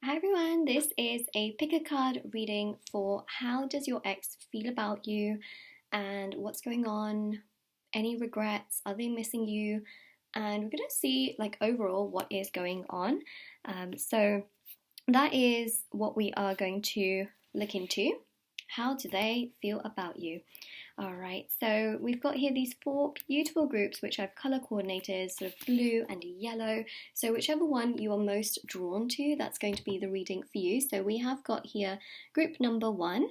Hi everyone, this is a pick a card reading for how does your ex feel about you and what's going on, any regrets, are they missing you, and we're going to see like overall what is going on. So that is what we are going to look into. How do they feel about you? Alright, so we've got here these four beautiful groups which I've colour coordinated, sort of blue and yellow. So whichever one you are most drawn to, that's going to be the reading for you. So we have got here group number 1,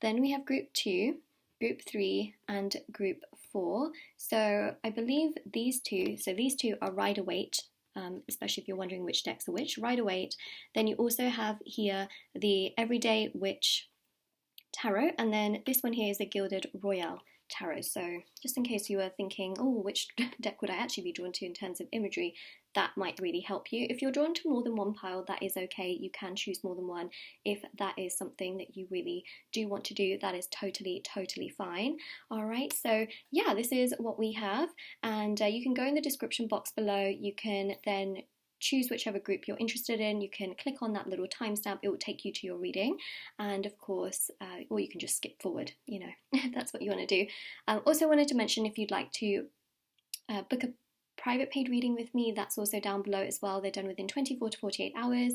then we have group 2, group 3 and group 4. So I believe these two are Rider-Waite. Especially if you're wondering which decks are which, Rider-Waite. Then you also have here the Everyday Witch Tarot, and then this one here is the Gilded Royale Tarot. So just in case you were thinking, oh, which deck would I actually be drawn to in terms of imagery, that might really help you. If you're drawn to more than one pile, that is okay. You can choose more than one. If that is something that you really do want to do, that is totally fine. All right, so yeah, this is what we have, and you can go in the description box below. You can then choose whichever group you're interested in. You can click on that little timestamp, it will take you to your reading, and of course, or you can just skip forward, you know, that's what you want to do. Also wanted to mention, if you'd like to book a private paid reading with me, that's also down below as well. They're done within 24 to 48 hours.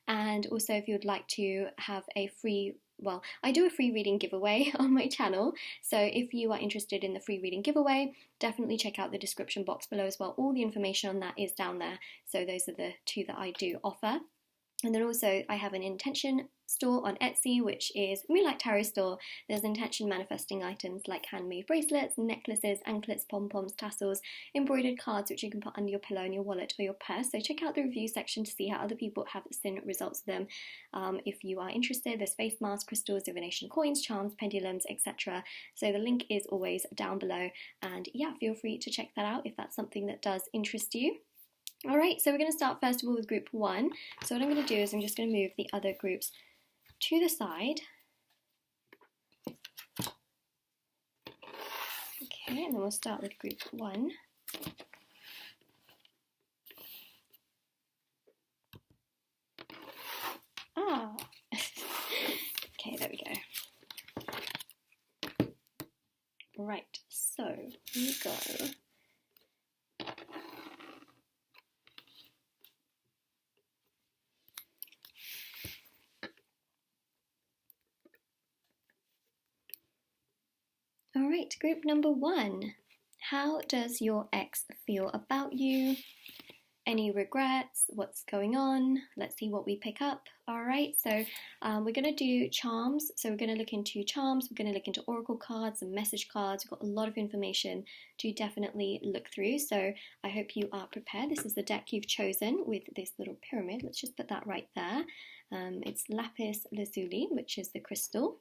And also if you would like to have a free, well, I do a free reading giveaway on my channel, so if you are interested in the free reading giveaway, definitely check out the description box below as well. All the information on that is down there, so those are the two that I do offer. And then also I have an intention store on Etsy, which is Moonlight Tarot store. There's intention manifesting items like handmade bracelets, necklaces, anklets, pom-poms, tassels, embroidered cards which you can put under your pillow in your wallet or your purse. So check out the review section to see how other people have seen results of them. If you are interested, there's face masks, crystals, divination coins, charms, pendulums, etc. So the link is always down below, and yeah, feel free to check that out if that's something that does interest you. Alright, so we're going to start first of all with group 1. So what I'm going to do is I'm just going to move the other groups to the side. Okay, and then we'll start with group 1. Ah! Okay, there we go. Right, so here we go. Alright, group number 1. How does your ex feel about you? Any regrets? What's going on? Let's see what we pick up. Alright, so we're going to do charms. So we're going to look into charms, we're going to look into oracle cards and message cards. We've got a lot of information to definitely look through, so I hope you are prepared. This is the deck you've chosen with this little pyramid. Let's just put that right there. It's lapis lazuli, which is the crystal.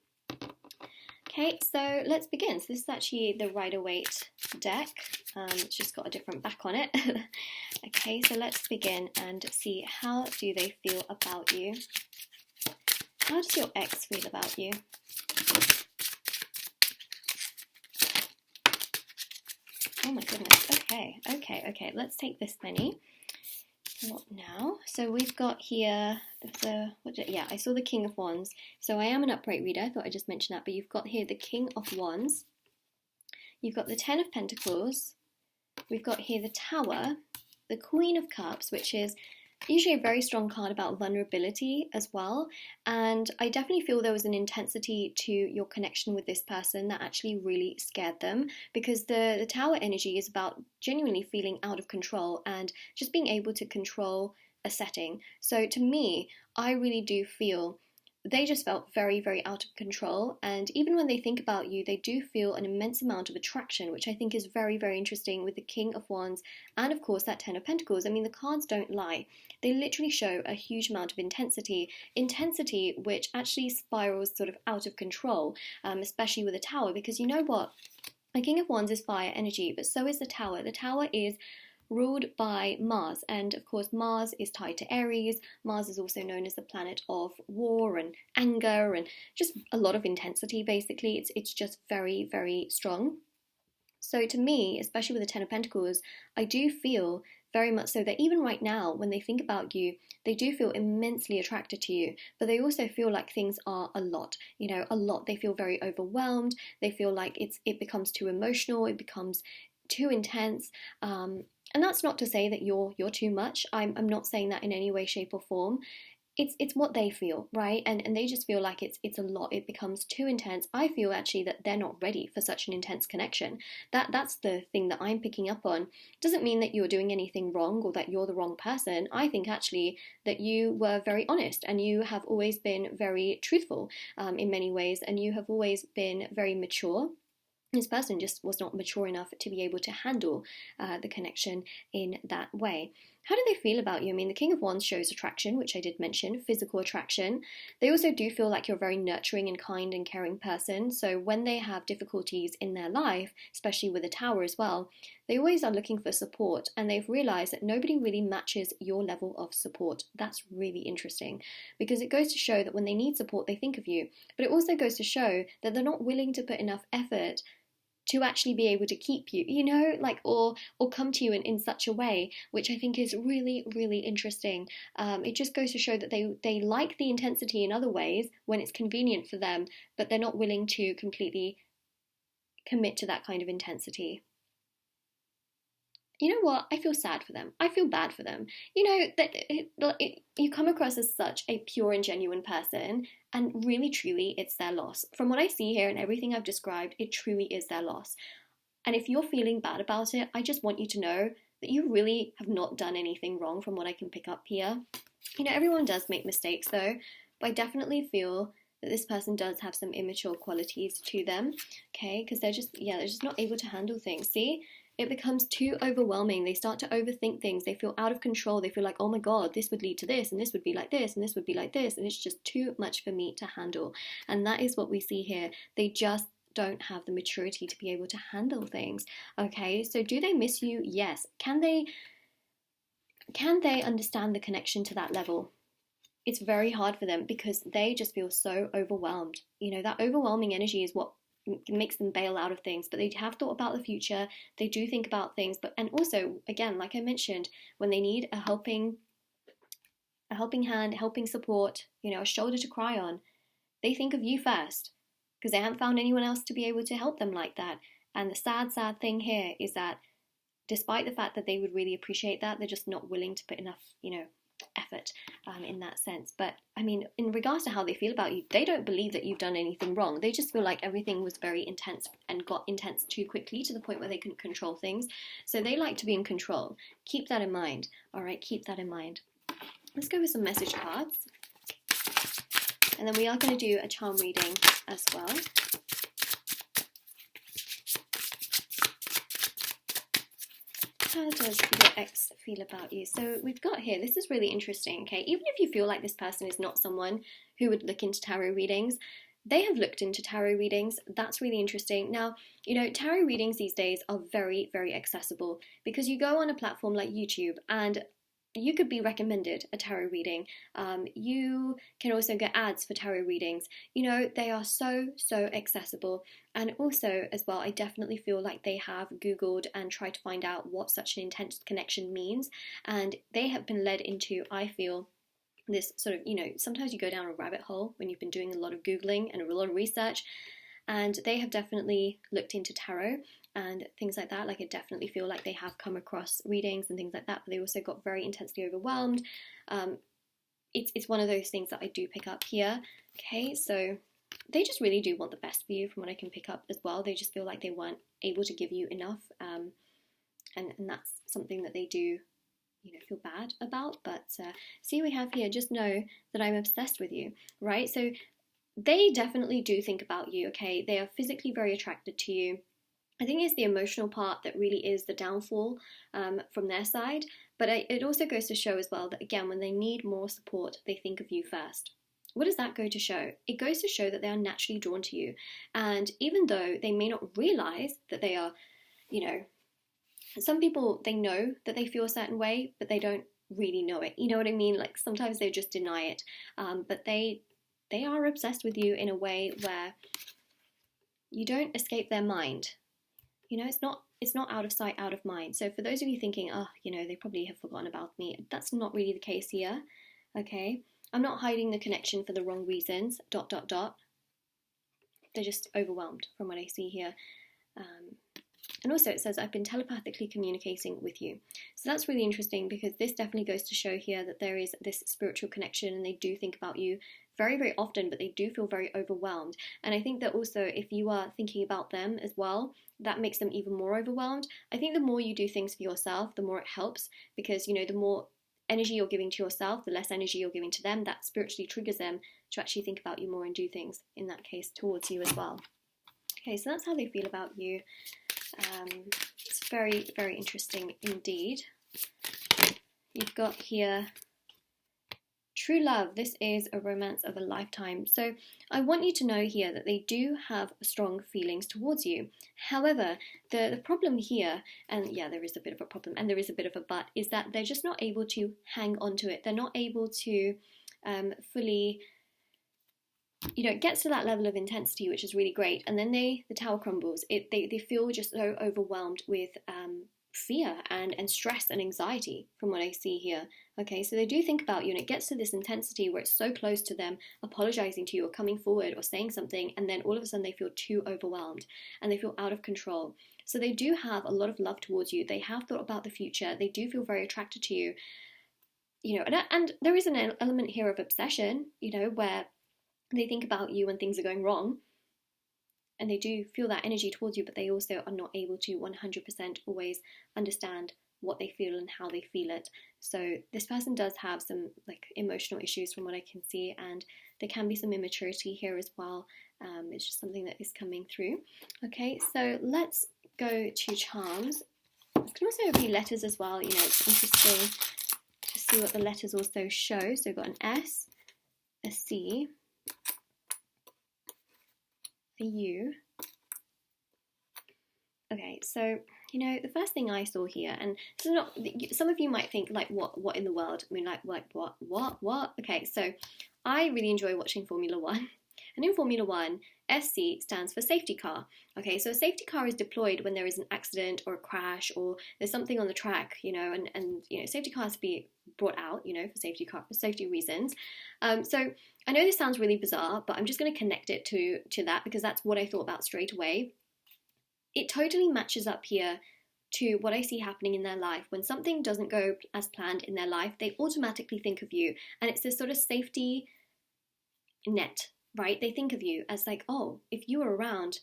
Okay, so let's begin. So this is actually the Rider-Waite deck. It's just got a different back on it. Okay, so let's begin and see, how do they feel about you? How does your ex feel about you? Oh my goodness. Okay. Let's take this many. What now? So we've got here I saw the King of Wands. So I am an upright reader, I thought I'd just mention that, but you've got here the King of Wands. You've got the Ten of Pentacles. We've got here the Tower, the Queen of Cups, which is usually a very strong card about vulnerability as well, and I definitely feel there was an intensity to your connection with this person that actually really scared them, because the Tower energy is about genuinely feeling out of control and just being able to control a setting. So to me, I really do feel they just felt very out of control, and even when they think about you, they do feel an immense amount of attraction, which I think is very interesting with the King of Wands and of course that Ten of Pentacles. I mean, the cards don't lie. They literally show a huge amount of intensity which actually spirals sort of out of control, especially with the Tower, because you know what? The King of Wands is fire energy, but so is the Tower. The Tower is ruled by Mars, and of course Mars is tied to Aries. Mars is also known as the planet of war and anger and just a lot of intensity. Basically, it's just very strong. So to me, especially with the Ten of Pentacles, I do feel very much so that even right now, when they think about you, they do feel immensely attracted to you, but they also feel like things are a lot, a lot. They feel very overwhelmed. They feel like it becomes too emotional. It becomes too intense. And that's not to say that you're too much. I'm not saying that in any way, shape, or form. It's what they feel, right? And they just feel like it's a lot. It becomes too intense. I feel actually that they're not ready for such an intense connection. That's the thing that I'm picking up on. Doesn't mean that you're doing anything wrong or that you're the wrong person. I think actually that you were very honest and you have always been very truthful in many ways, and you have always been very mature. This person just was not mature enough to be able to handle the connection in that way. How do they feel about you? I mean, the King of Wands shows attraction, which I did mention, physical attraction. They also do feel like you're a very nurturing and kind and caring person. So when they have difficulties in their life, especially with a Tower as well, they always are looking for support, and they've realized that nobody really matches your level of support. That's really interesting, because it goes to show that when they need support, they think of you. But it also goes to show that they're not willing to put enough effort to actually be able to keep you, or come to you in such a way, which I think is really, really interesting. It just goes to show that they like the intensity in other ways when it's convenient for them, but they're not willing to completely commit to that kind of intensity. You know what? I feel sad for them. I feel bad for them. You come across as such a pure and genuine person, and really, truly, it's their loss. From what I see here and everything I've described, it truly is their loss. And if you're feeling bad about it, I just want you to know that you really have not done anything wrong from what I can pick up here. Everyone does make mistakes though, but I definitely feel that this person does have some immature qualities to them, okay? Because they're just not able to handle things. See? It becomes too overwhelming. They start to overthink things. They feel out of control. They feel like, oh my God, this would lead to this, and this would be like this, and this would be like this, and it's just too much for me to handle. And that is what we see here. They just don't have the maturity to be able to handle things. Okay, so do they miss you? Yes. Can they understand the connection to that level? It's very hard for them because they just feel so overwhelmed. That overwhelming energy is what makes them bail out of things, but they have thought about the future. They do think about things, and also, again, like I mentioned, when they need a helping hand, helping support, a shoulder to cry on, they think of you first, because they haven't found anyone else to be able to help them like that. And the sad thing here is that despite the fact that they would really appreciate that, they're just not willing to put enough, effort in that sense. But I mean, in regards to how they feel about you, they don't believe that you've done anything wrong. They just feel like everything was very intense and got intense too quickly to the point where they couldn't control things. So they like to be in control. Keep that in mind. All right, keep that in mind. Let's go with some message cards. And then we are going to do a charm reading as well. How does your ex feel about you? So we've got here, this is really interesting, okay? Even if you feel like this person is not someone who would look into tarot readings, they have looked into tarot readings. That's really interesting. Now, tarot readings these days are very, very accessible, because you go on a platform like YouTube and you could be recommended a tarot reading. You can also get ads for tarot readings. They are so accessible. And also, as well, I definitely feel like they have Googled and tried to find out what such an intense connection means. And they have been led into, I feel, this sort of, sometimes you go down a rabbit hole when you've been doing a lot of Googling and a lot of research. And they have definitely looked into tarot and things like that. Like, I definitely feel like they have come across readings and things like that, but they also got very intensely overwhelmed. It's one of those things that I do pick up here. Okay, so they just really do want the best for you from what I can pick up as well. They just feel like they weren't able to give you enough, and that's something that they do feel bad about. But see, we have here, just know that I'm obsessed with you, right? So they definitely do think about you, okay? They are physically very attracted to you. I think it's the emotional part that really is the downfall from their side. But it also goes to show as well that, again, when they need more support, they think of you first. What does that go to show? It goes to show that they are naturally drawn to you. And even though they may not realize that they are, some people, they know that they feel a certain way, but they don't really know it. You know what I mean? Like, sometimes they just deny it. But they are obsessed with you in a way where you don't escape their mind. You know, it's not out of sight, out of mind. So for those of you thinking, oh, you know, they probably have forgotten about me, that's not really the case here. Okay, I'm not hiding the connection for the wrong reasons. ... They're just overwhelmed from what I see here. And also it says, I've been telepathically communicating with you. So that's really interesting, because this definitely goes to show here that there is this spiritual connection, and they do think about you very, very often, but they do feel very overwhelmed. And I think that also if you are thinking about them as well, that makes them even more overwhelmed. I think the more you do things for yourself, the more it helps, because, you know, the more energy you're giving to yourself, the less energy you're giving to them. That spiritually triggers them to actually think about you more and do things, in that case, towards you as well. Okay, so that's how they feel about you. It's very, very interesting indeed. You've got here true love. This is a romance of a lifetime. So I want you to know here that they do have strong feelings towards you. However, the problem here, and yeah, there is a bit of a problem and there is a bit of a but, is that they're just not able to hang on to it. They're not able to fully, you know, it gets to that level of intensity, which is really great, and then the tower crumbles. They feel just so overwhelmed with fear and stress and anxiety from what I see here. Okay, so they do think about you, and it gets to this intensity where it's so close to them apologizing to you or coming forward or saying something, and then all of a sudden they feel too overwhelmed and they feel out of control. So they do have a lot of love towards you. They have thought about the future. They do feel very attracted to you, you know, and there is an element here of obsession, you know, where they think about you when things are going wrong, and they do feel that energy towards you, but they also are not able to 100% always understand what they feel and how they feel it. So this person does have some like emotional issues from what I can see, and there can be some immaturity here as well. It's just something that is coming through. Okay, so let's go to charms. It can also be letters as well. You know, it's interesting to see what the letters also show. So we've got an S, a C, a U. Okay, so, you know, the first thing I saw here, and this is not, some of you might think, like, what in the world? I mean, like what? Okay, so I really enjoy watching Formula One. And in Formula One, SC stands for safety car. Okay, so a safety car is deployed when there is an accident or a crash or there's something on the track, you know, and you know, safety car has to be brought out, you know, for safety reasons. So I know this sounds really bizarre, but I'm just going to connect it to that, because that's what I thought about straight away. It totally matches up here to what I see happening in their life. When something doesn't go as planned in their life, they automatically think of you, and it's this sort of safety net, right? They think of you as like, oh, if you were around,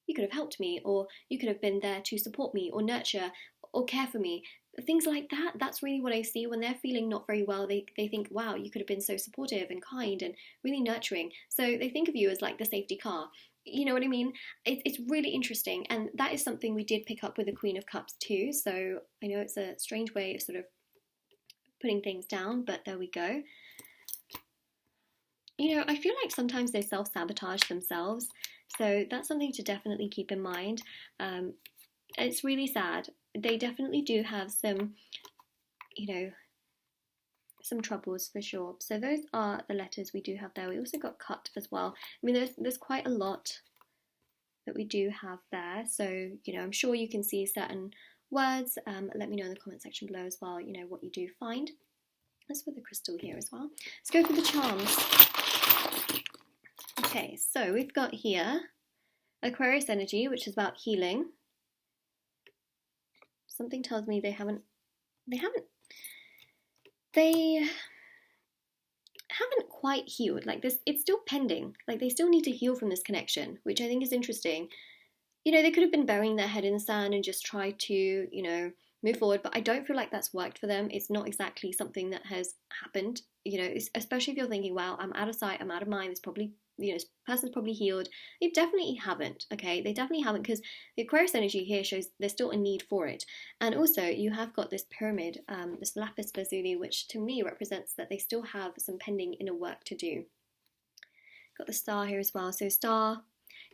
you could have helped me, or you could have been there to support me or nurture or care for me. Things like that. That's really what I see. When they're feeling not very well, they think, wow, you could have been so supportive and kind and really nurturing. So they think of you as like the safety car. You know what I mean? It's really interesting, and that is something we did pick up with the Queen of Cups too. So I know it's a strange way of sort of putting things down, but there we go. You know, I feel like sometimes they self-sabotage themselves, so that's something to definitely keep in mind. It's really sad. They definitely do have some, you know, some troubles for sure. So those are the letters we do have there. We also got cut as well. I mean, there's quite a lot that we do have there. So, you know, I'm sure you can see certain words. Let me know in the comment section below as well, you know, what you do find. Let's put the crystal here as well. Let's go for the charms. Okay, so we've got here Aquarius energy, which is about healing. Something tells me they haven't quite healed. Like this, it's still pending. Like they still need to heal from this connection, which I think is interesting. You know, they could have been burying their head in the sand and just try to, you know, move forward, but I don't feel like that's worked for them. It's not exactly something that has happened, you know, especially if you're thinking, wow, I'm out of sight, I'm out of mind, this probably, you know, this person's probably healed. They definitely haven't, okay? They definitely haven't, because the Aquarius energy here shows there's still a need for it. And also, you have got this pyramid, this lapis lazuli, which to me represents that they still have some pending inner work to do. Got the star here as well. So star,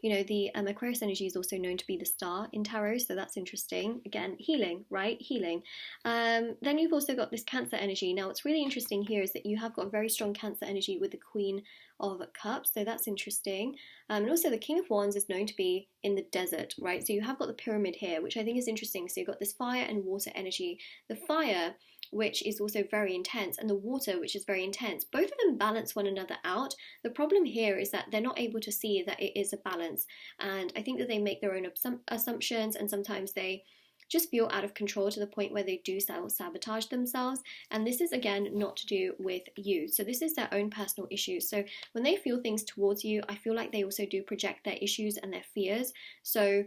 You know, the Aquarius energy is also known to be the star in tarot, so that's interesting. Again, healing, right? Healing. Then you've also got this Cancer energy. Now, what's really interesting here is that you have got very strong Cancer energy with the Queen of Cups, so that's interesting. And also the King of Wands is known to be in the desert, right? So you have got the pyramid here, which I think is interesting. So you've got this fire and water energy. The fire, which is also very intense, and the water, which is very intense. Both of them balance one another out. The problem here is that they're not able to see that it is a balance, and I think that they make their own assumptions, and sometimes they just feel out of control to the point where they do self-sabotage themselves. And this is, again, not to do with you. So this is their own personal issues. So when they feel things towards you, I feel like they also do project their issues and their fears. So,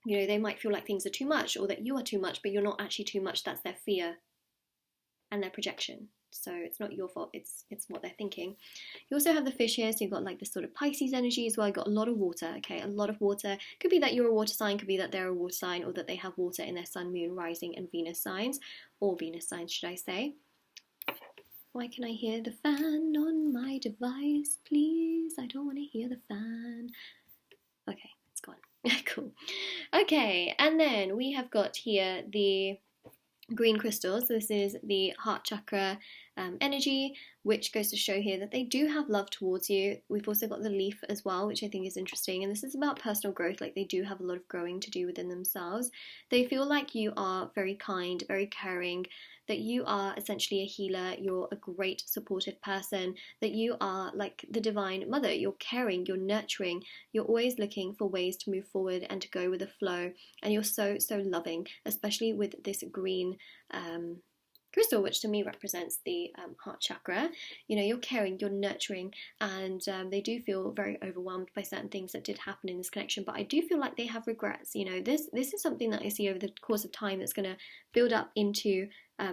you know, they might feel like things are too much, or that you are too much, but you're not actually too much. That's their fear and their projection. So it's not your fault, it's what they're thinking. You also have the fish here, so you've got like this sort of Pisces energy as well. You've got a lot of water, okay, a lot of water. Could be that you're a water sign, could be that they're a water sign, or that they have water in their sun, moon, rising, and Venus signs, or Venus signs, should I say. Why can I hear the fan on my device, please? I don't want to hear the fan. Okay, it's gone. Cool. Okay, and then we have got here the green crystals. So this is the heart chakra energy, which goes to show here that they do have love towards you. We've also got the leaf as well, which I think is interesting, and this is about personal growth. Like, they do have a lot of growing to do within themselves. They feel like you are very kind, very caring, that you are essentially a healer, you're a great supportive person, that you are like the divine mother. You're caring, you're nurturing, you're always looking for ways to move forward and to go with the flow, and you're so loving, especially with this green crystal, which to me represents the heart chakra. You know, you're caring, you're nurturing, and they do feel very overwhelmed by certain things that did happen in this connection, but I do feel like they have regrets. You know, this is something that I see over the course of time that's going to build up into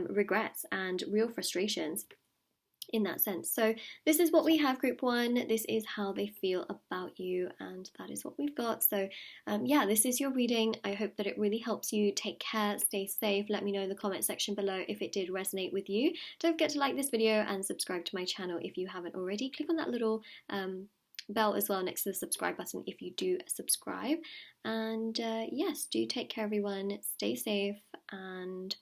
regrets and real frustrations in that sense. So this is what we have, group one. This is how they feel about you, and that is what we've got. So yeah, this is your reading. I hope that it really helps you. Take care, stay safe. Let me know in the comment section below if it did resonate with you. Don't forget to like this video and subscribe to my channel if you haven't already. Click on that little bell as well next to the subscribe button if you do subscribe. And yes, do take care, everyone. Stay safe, and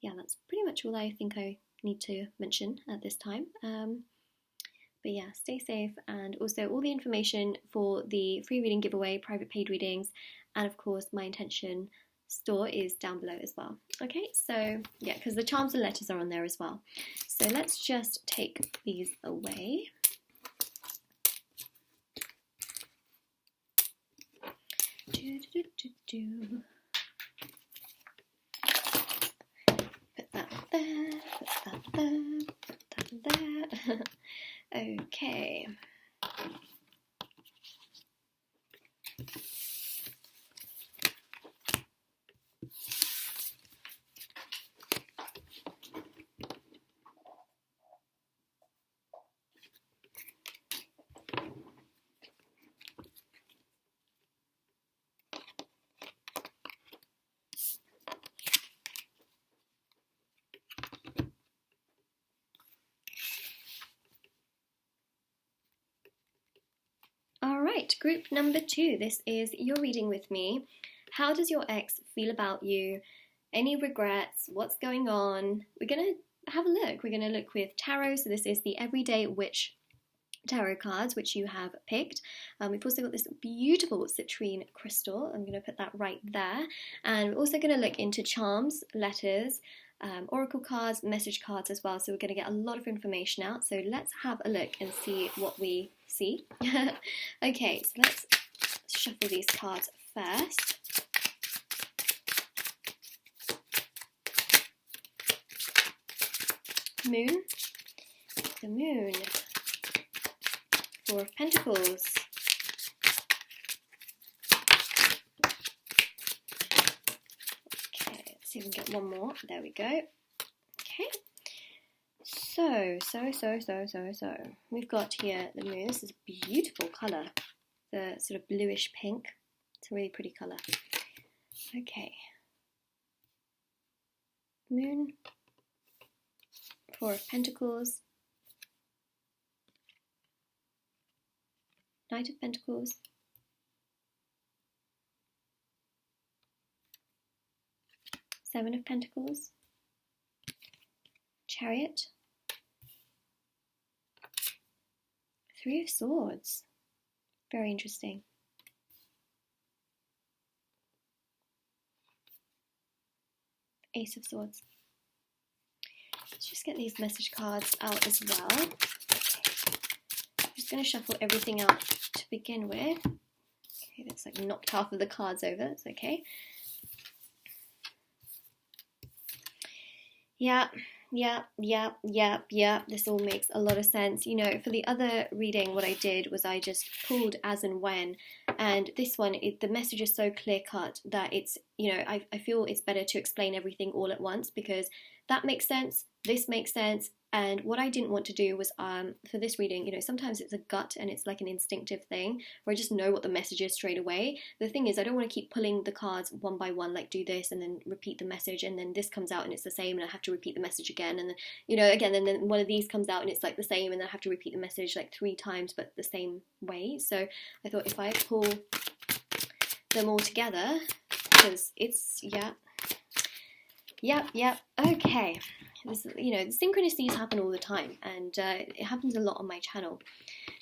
yeah, that's pretty much all I think I need to mention at this time. But yeah, stay safe, and also all the information for the free reading giveaway, private paid readings, and of course my intention store is down below as well. Okay, so yeah, because the charms and letters are on there as well. So let's just take these away. Put that there, put that there, put that there. Okay. Alright, group number 2. This is your reading with me. How does your ex feel about you? Any regrets? What's going on? We're going to have a look. We're going to look with tarot. So this is the Everyday Witch tarot cards, which you have picked. We've also got this beautiful citrine crystal. I'm going to put that right there. And we're also going to look into charms, letters, oracle cards, message cards as well. So we're going to get a lot of information out. So let's have a look and see what we see. Okay, so let's shuffle these cards first. Moon, the Moon, Four of Pentacles, okay, let's see if we can get one more. There we go. Okay, so we've got here the Moon. This is a beautiful colour, the sort of bluish pink. It's a really pretty colour. Okay, Moon, Four of Pentacles, Knight of Pentacles, Seven of Pentacles, Chariot, Three of Swords. Very interesting. Ace of Swords. Let's just get these message cards out as well. I'm just going to shuffle everything out to begin with. Okay, that's like knocked half of the cards over. It's okay. Yeah. This all makes a lot of sense. You know, for the other reading, what I did was I just pulled as and when, and this one, the message is so clear cut that it's, you know, I feel it's better to explain everything all at once, because that makes sense, this makes sense. And what I didn't want to do was, for this reading, you know, sometimes it's a gut and it's like an instinctive thing where I just know what the message is straight away. The thing is, I don't want to keep pulling the cards one by one, like do this and then repeat the message, and then this comes out and it's the same and I have to repeat the message again, and then, you know, again, and then one of these comes out and it's like the same, and then I have to repeat the message like 3 times but the same way. So I thought if I pull them all together, because it's, okay. This, you know, synchronicities happen all the time, and it happens a lot on my channel.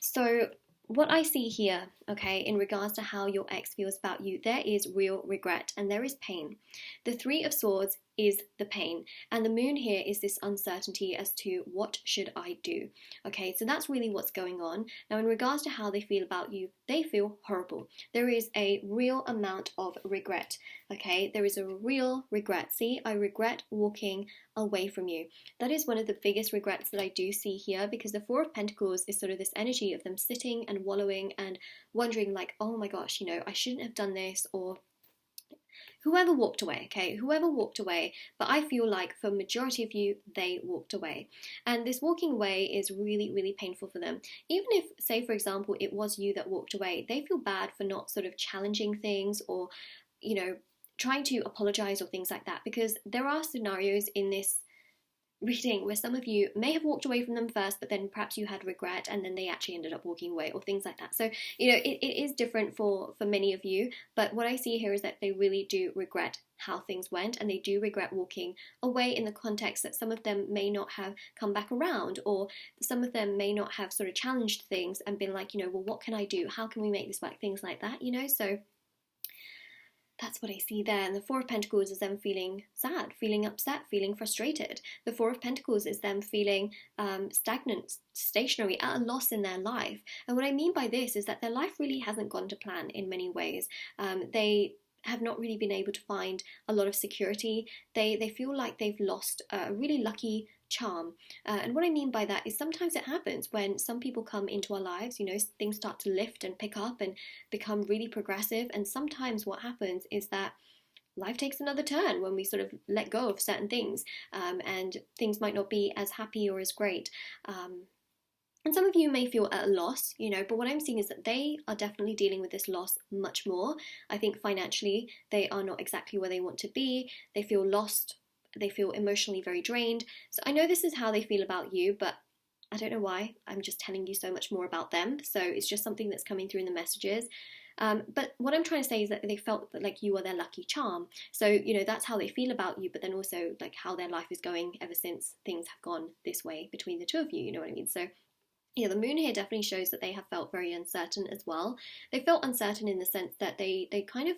So what I see here, okay, in regards to how your ex feels about you, there is real regret and there is pain. The Three of Swords is the pain, and the moon here is this uncertainty as to what should I do. Okay, so that's really what's going on. Now, in regards to how they feel about you, they feel horrible. There is a real amount of regret. Okay, there is a real regret. See, I regret walking away from you. That is one of the biggest regrets that I do see here, because the Four of Pentacles is sort of this energy of them sitting and wallowing and wondering like, oh my gosh, you know, I shouldn't have done this, or whoever walked away, okay, whoever walked away, but I feel like for majority of you, they walked away. And this walking away is really, really painful for them. Even if, say, for example, it was you that walked away, they feel bad for not sort of challenging things or, you know, trying to apologize or things like that, because there are scenarios in this reading where some of you may have walked away from them first, but then perhaps you had regret and then they actually ended up walking away or things like that. So, you know, it is different for many of you, but what I see here is that they really do regret how things went, and they do regret walking away in the context that some of them may not have come back around, or some of them may not have sort of challenged things and been like, you know, well, what can I do? How can we make this work? Things like that, you know, so that's what I see there. And the Four of Pentacles is them feeling sad, feeling upset, feeling frustrated. The Four of Pentacles is them feeling stagnant, stationary, at a loss in their life. And what I mean by this is that their life really hasn't gone to plan in many ways. They have not really been able to find a lot of security. They feel like they've lost a really lucky charm. And what I mean by that is sometimes it happens when some people come into our lives, you know, things start to lift and pick up and become really progressive. And sometimes what happens is that life takes another turn when we sort of let go of certain things, and things might not be as happy or as great. And some of you may feel at a loss, you know, but what I'm seeing is that they are definitely dealing with this loss much more. I think financially, they are not exactly where they want to be. They feel lost. They feel emotionally very drained. So I know this is how they feel about you, but I don't know why. I'm just telling you so much more about them. So it's just something that's coming through in the messages. But what I'm trying to say is that they felt like you are their lucky charm. So, you know, that's how they feel about you, but then also like how their life is going ever since things have gone this way between the two of you, you know what I mean? So yeah, the moon here definitely shows that they have felt very uncertain as well. They felt uncertain in the sense that they kind of,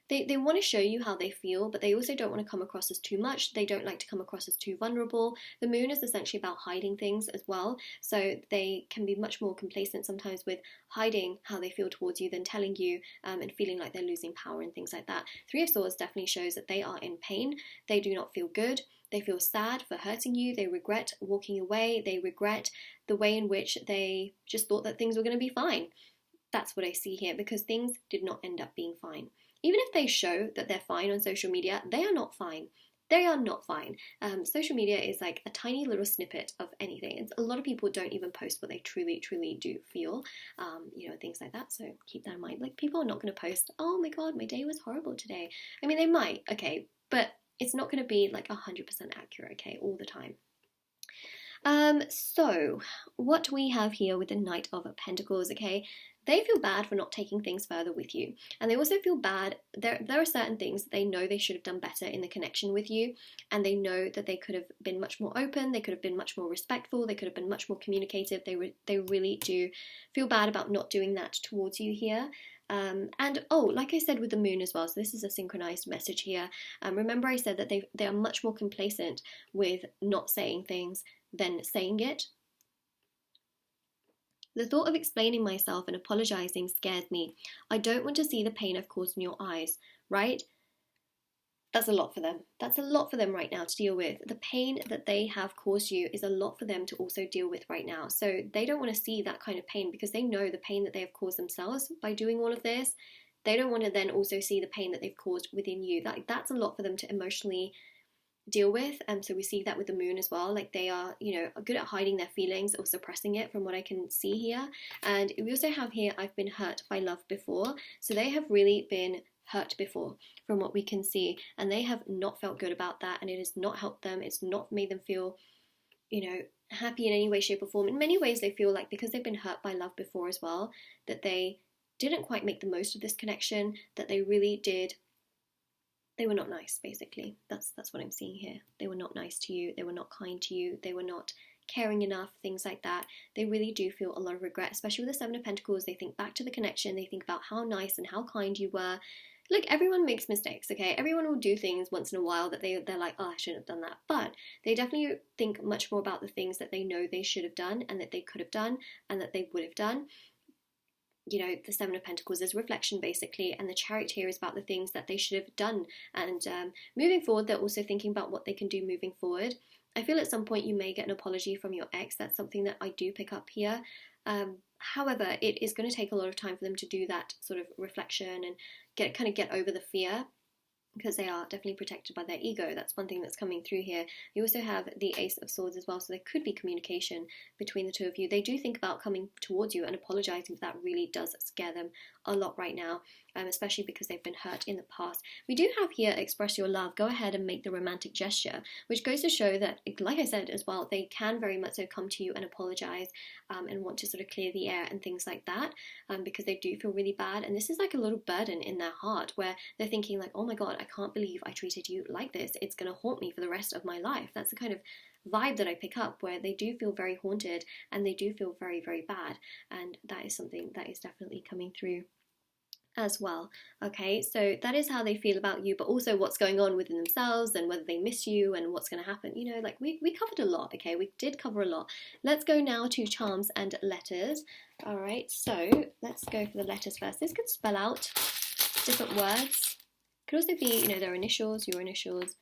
they want to show you how they feel, but they also don't want to come across as too much. They don't like to come across as too vulnerable. The moon is essentially about hiding things as well. So they can be much more complacent sometimes with hiding how they feel towards you than telling you, and feeling like they're losing power and things like that. Three of Swords definitely shows that they are in pain. They do not feel good. They feel sad for hurting you. They regret walking away. They regret the way in which they just thought that things were going to be fine. That's what I see here, because things did not end up being fine. Even if they show that they're fine on social media, they are not fine. They are not fine. Social media is like a tiny little snippet of anything. And a lot of people don't even post what they truly, truly do feel, you know, things like that. So keep that in mind. Like, people are not going to post, oh my God, my day was horrible today. I mean, they might, okay, but it's not going to be like 100% accurate, okay, all the time. So what we have here with the Knight of Pentacles, okay, they feel bad for not taking things further with you. And they also feel bad, there are certain things that they know they should have done better in the connection with you, and they know that they could have been much more open, they could have been much more respectful, they could have been much more communicative. They really do feel bad about not doing that towards you here. And oh, like I said with the moon as well, so this is a synchronized message here. Remember I said that they are much more complacent with not saying things than saying it. The thought of explaining myself and apologizing scares me. I don't want to see the pain I've caused in your eyes, right? That's a lot for them. That's a lot for them right now to deal with. The pain that they have caused you is a lot for them to also deal with right now. So they don't want to see that kind of pain because they know the pain that they have caused themselves by doing all of this. They don't want to then also see the pain that they've caused within you. That's a lot for them to emotionally deal with. So we see that with the moon as well. Like they are, good at hiding their feelings or suppressing it from what I can see here. And we also have here, I've been hurt by love before. So they have really been hurt before from what we can see, and they have not felt good about that, and it has not helped them. It's not made them feel happy in any way, shape or form. In many ways they feel like because they've been hurt by love before as well, that they didn't quite make the most of this connection, that they really did. They were not nice, basically. That's what I'm seeing here. They were not nice to you, they were not kind to you, they were not caring enough, things like that. They really do feel a lot of regret, especially with the Seven of Pentacles. They think back to the connection, they think about how nice and how kind you were. Look, everyone makes mistakes, okay? Everyone will do things once in a while that they're like, oh, I shouldn't have done that. But they definitely think much more about the things that they know they should have done and that they could have done and that they would have done. The Seven of Pentacles is reflection, basically, and the Chariot here is about the things that they should have done. And moving forward, they're also thinking about what they can do moving forward. I feel at some point you may get an apology from your ex. That's something that I do pick up here. However, it is going to take a lot of time for them to do that sort of reflection and get over the fear, because they are definitely protected by their ego. That's one thing that's coming through here. You also have the Ace of Swords as well, so there could be communication between the two of you. They do think about coming towards you and apologizing, but that really does scare them a lot right now, especially because they've been hurt in the past. We do have here express your love. Go ahead and make the romantic gesture, which goes to show that, like I said as well, they can very much so come to you and apologize and want to sort of clear the air and things like that, because they do feel really bad. And this is like a little burden in their heart where they're thinking like, oh my God, I can't believe I treated you like this. It's going to haunt me for the rest of my life. That's the kind of vibe that I pick up, where they do feel very haunted and they do feel very, very bad. And that is something that is definitely coming through as well. Okay, so that is how they feel about you, but also what's going on within themselves and whether they miss you and what's going to happen. Like we covered a lot. Okay, we did cover a lot. Let's go now to charms and letters. All right, so let's go for the letters first. This could spell out different words. Could also be, their initials, your initials.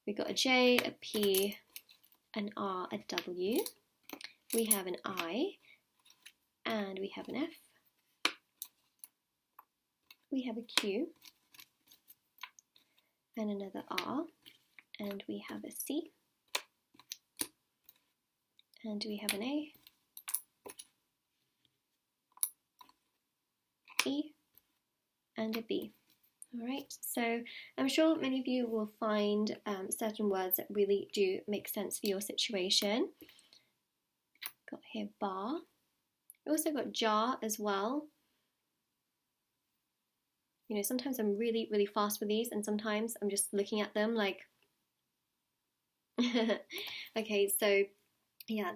We've got a J, a P, an R, a W. We have an I, and we have an F. We have a Q, and another R, and we have a C, and we have an A, E, and a B. Alright, so I'm sure many of you will find certain words that really do make sense for your situation. Got here bar. We also got jar as well. Sometimes I'm really, really fast with these, and sometimes I'm just looking at them like... Okay, so yeah,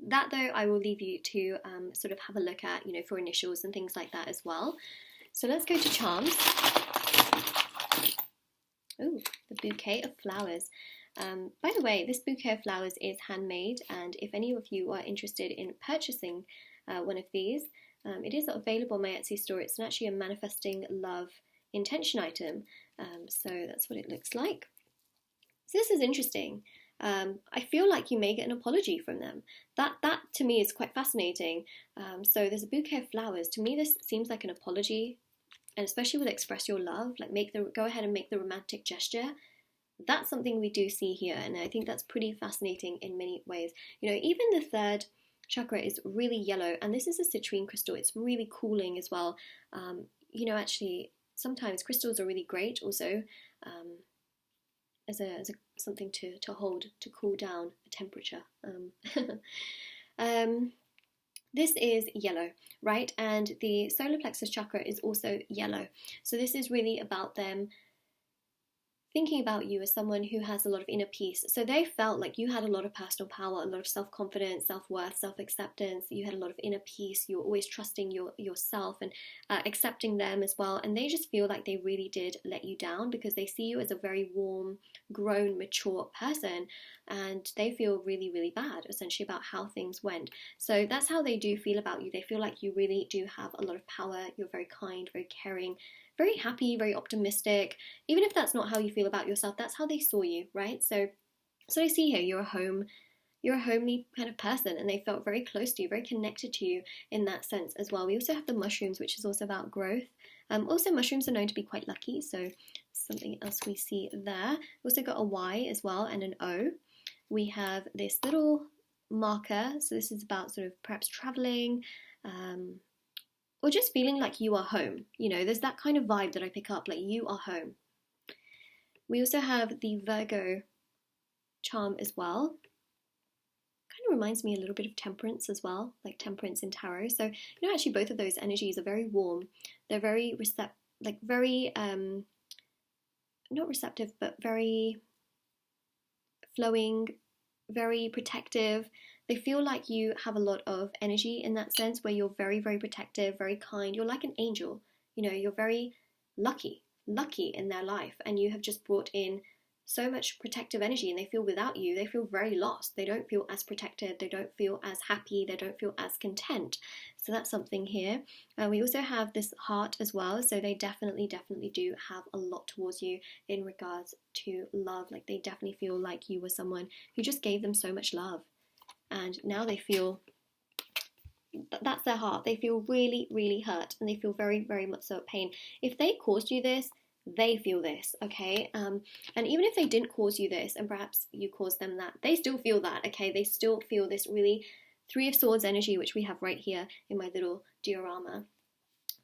that though I will leave you to sort of have a look at, for initials and things like that as well. So let's go to charms. Oh, the bouquet of flowers. By the way, this bouquet of flowers is handmade, and if any of you are interested in purchasing one of these, it is available on my Etsy store. It's actually a manifesting love intention item, so that's what it looks like. So this is interesting. I feel like you may get an apology from them. That to me is quite fascinating. So there's a bouquet of flowers. To me, this seems like an apology. And especially with express your love, like go ahead and make the romantic gesture. That's something we do see here, and I think that's pretty fascinating in many ways. Even the third chakra is really yellow, and this is a citrine crystal. It's really cooling as well. Actually, sometimes crystals are really great also as a something to hold, to cool down a temperature. This is yellow, right? And the solar plexus chakra is also yellow. So this is really about them thinking about you as someone who has a lot of inner peace. So they felt like you had a lot of personal power, a lot of self-confidence, self-worth, self-acceptance. You had a lot of inner peace. You were always trusting yourself and accepting them as well. And they just feel like they really did let you down because they see you as a very warm, grown, mature person. And they feel really, really bad, essentially, about how things went. So that's how they do feel about you. They feel like you really do have a lot of power. You're very kind, very caring, very happy, very optimistic. Even if that's not how you feel about yourself, that's how they saw you, right? So I see here you're a homely kind of person, and they felt very close to you, very connected to you in that sense as well. We also have the mushrooms, which is also about growth. Also, mushrooms are known to be quite lucky, so something else we see there. We also got a Y as well and an O. We have this little marker, so this is about sort of perhaps traveling, or just feeling like you are home. You know, there's that kind of vibe that I pick up, like you are home. We also have the Virgo charm as well. Kind of reminds me a little bit of Temperance as well, like Temperance in Tarot. So, you know, actually both of those energies are very warm. They're very not receptive, but very flowing, very protective. They feel like you have a lot of energy in that sense, where you're very, very protective, very kind. You're like an angel. You know, you're very lucky in their life, and you have just brought in so much protective energy, and they feel without you, they feel very lost. They don't feel as protected. They don't feel as happy. They don't feel as content. So that's something here. We also have this heart as well. So they definitely do have a lot towards you in regards to love. Like they definitely feel like you were someone who just gave them so much love. And now they feel, that's their heart. They feel really, really hurt, and they feel very, very much so at pain. If they caused you this, they feel this, okay? And even if they didn't cause you this, and perhaps you caused them that, they still feel that, okay? They still feel this really Three of Swords energy, which we have right here in my little diorama.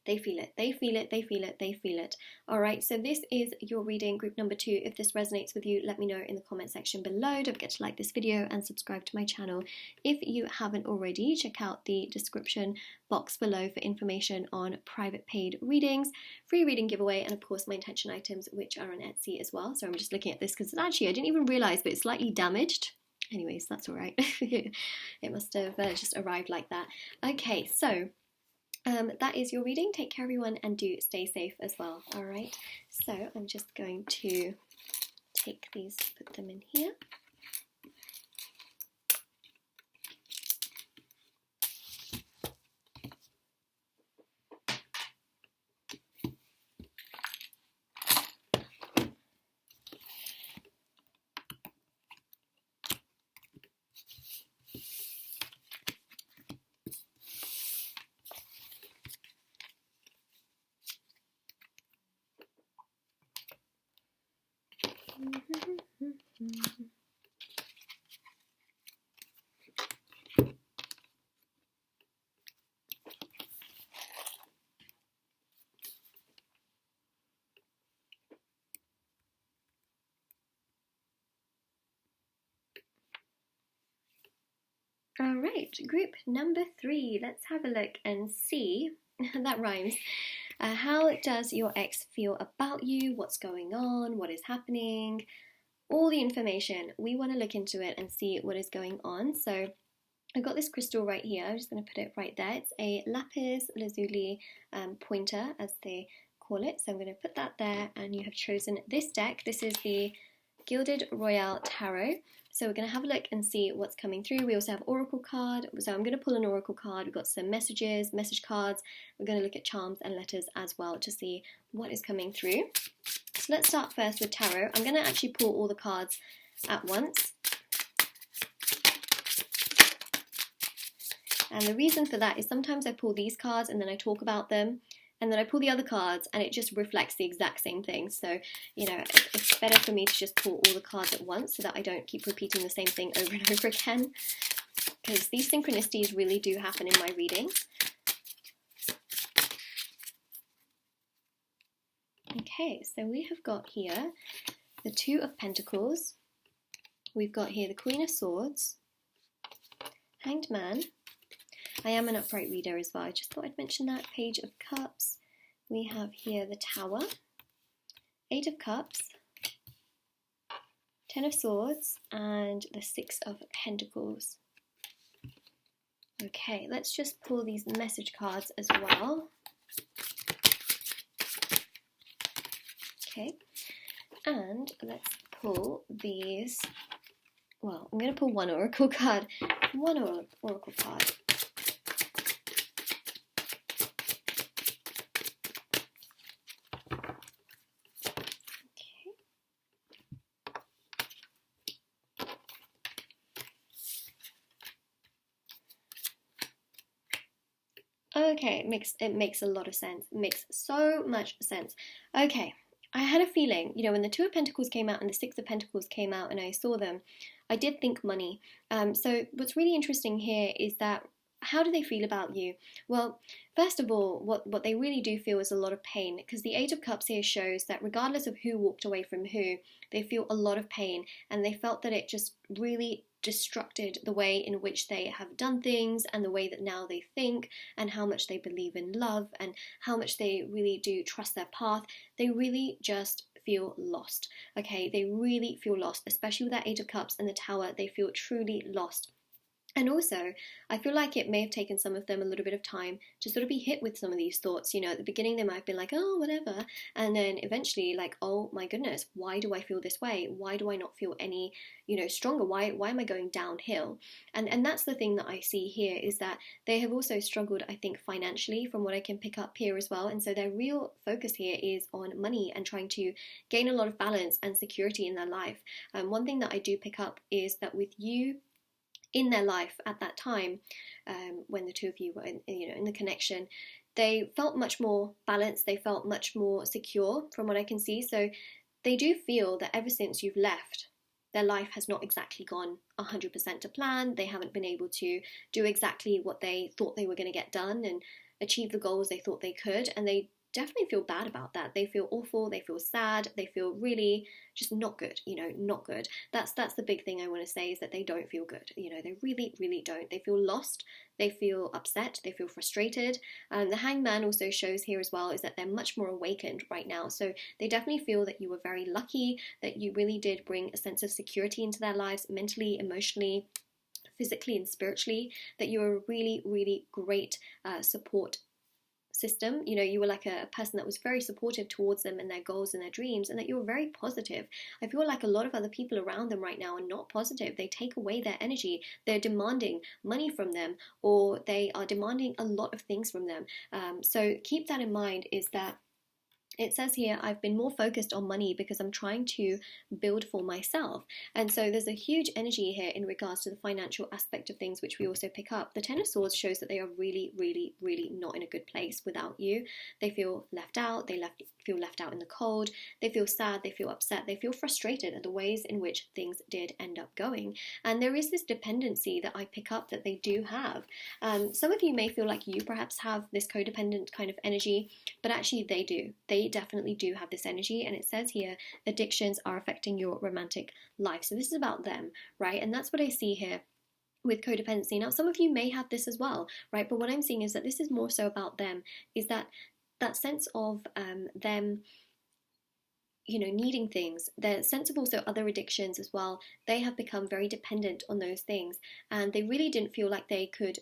They feel it, they feel it, they feel it, they feel it. All right, so this is your reading, group number 2. If this resonates with you, let me know in the comment section below. Don't forget to like this video and subscribe to my channel. If you haven't already, check out the description box below for information on private paid readings, free reading giveaway, and of course my intention items, which are on Etsy as well. So I'm just looking at this because actually I didn't even realize, but it's slightly damaged. Anyways, that's all right. It must have just arrived like that. Okay, so that is your reading. Take care, everyone, and do stay safe as well. All right, so I'm just going to take these, put them in here. All right, group number 3. Let's have a look and see, that rhymes. How does your ex feel about you? What's going on? What is happening? All the information. We want to look into it and see what is going on. So I've got this crystal right here. I'm just going to put it right there. It's a lapis lazuli pointer, as they call it. So I'm going to put that there, and you have chosen this deck. This is the Gilded Royale Tarot. So we're going to have a look and see what's coming through. We also have Oracle card. So I'm going to pull an Oracle card. We've got some messages, message cards. We're going to look at charms and letters as well to see what is coming through. So let's start first with Tarot. I'm going to actually pull all the cards at once. And the reason for that is sometimes I pull these cards and then I talk about them, and then I pull the other cards and it just reflects the exact same thing. So, you know, it's better for me to just pull all the cards at once so that I don't keep repeating the same thing over and over again, because these synchronicities really do happen in my readings. Okay, so we have got here the Two of Pentacles. We've got here the Queen of Swords, Hanged Man, I am an upright reader as well. I just thought I'd mention that. Page of Cups. We have here the Tower, 8 of Cups, 10 of Swords, and the 6 of Pentacles. Okay, let's just pull these message cards as well. Okay, and let's pull these. Well, I'm going to pull one oracle card. One oracle card. Okay, it makes a lot of sense. It makes so much sense. Okay, I had a feeling, you know, when the Two of Pentacles came out and the Six of Pentacles came out and I saw them, I did think money. So what's really interesting here is that how do they feel about you? Well, first of all, what they really do feel is a lot of pain, because the Eight of Cups here shows that regardless of who walked away from who, they feel a lot of pain, and they felt that it just really destructed the way in which they have done things and the way that now they think and how much they believe in love and how much they really do trust their path. They really just feel lost. Okay, they really feel lost, especially with that Eight of Cups and the Tower. They feel truly lost. And also, I feel like it may have taken some of them a little bit of time to sort of be hit with some of these thoughts. You know, at the beginning they might have been like, oh, whatever. And then eventually like, oh my goodness, why do I feel this way? Why do I not feel any, stronger? Why am I going downhill? And that's the thing that I see here, is that they have also struggled, I think, financially, from what I can pick up here as well. And so their real focus here is on money and trying to gain a lot of balance and security in their life. One thing that I do pick up is that with you in their life at that time, when the two of you were in the connection, they felt much more balanced, they felt much more secure from what I can see. So they do feel that ever since you've left, their life has not exactly gone 100% to plan. They haven't been able to do exactly what they thought they were going to get done and achieve the goals they thought they could, and they definitely feel bad about that. They feel awful, they feel sad, they feel really just not good, not good. That's the big thing I want to say, is that they don't feel good. They really, really don't. They feel lost, they feel upset, they feel frustrated. The Hangman also shows here as well is that they're much more awakened right now. So they definitely feel that you were very lucky, that you really did bring a sense of security into their lives, mentally, emotionally, physically and spiritually, that you were a really, really great support system. You were like a person that was very supportive towards them and their goals and their dreams, and that you were very positive. I feel like a lot of other people around them right now are not positive. They take away their energy. They're demanding money from them, or they are demanding a lot of things from them. So keep that in mind, is that it says here, I've been more focused on money because I'm trying to build for myself. And so there's a huge energy here in regards to the financial aspect of things, which we also pick up. The Ten of Swords shows that they are really, really, really not in a good place without you. They feel left out. They feel left out in the cold. They feel sad. They feel upset. They feel frustrated at the ways in which things did end up going. And there is this dependency that I pick up that they do have. Some of you may feel like you perhaps have this codependent kind of energy, but actually they do. They definitely do have this energy. And it says here, addictions are affecting your romantic life. So this is about them, right? And that's what I see here with codependency. Now, some of you may have this as well, right? But what I'm seeing is that this is more so about them, is that sense of them needing things, the sense of also other addictions as well. They have become very dependent on those things, and they really didn't feel like they could,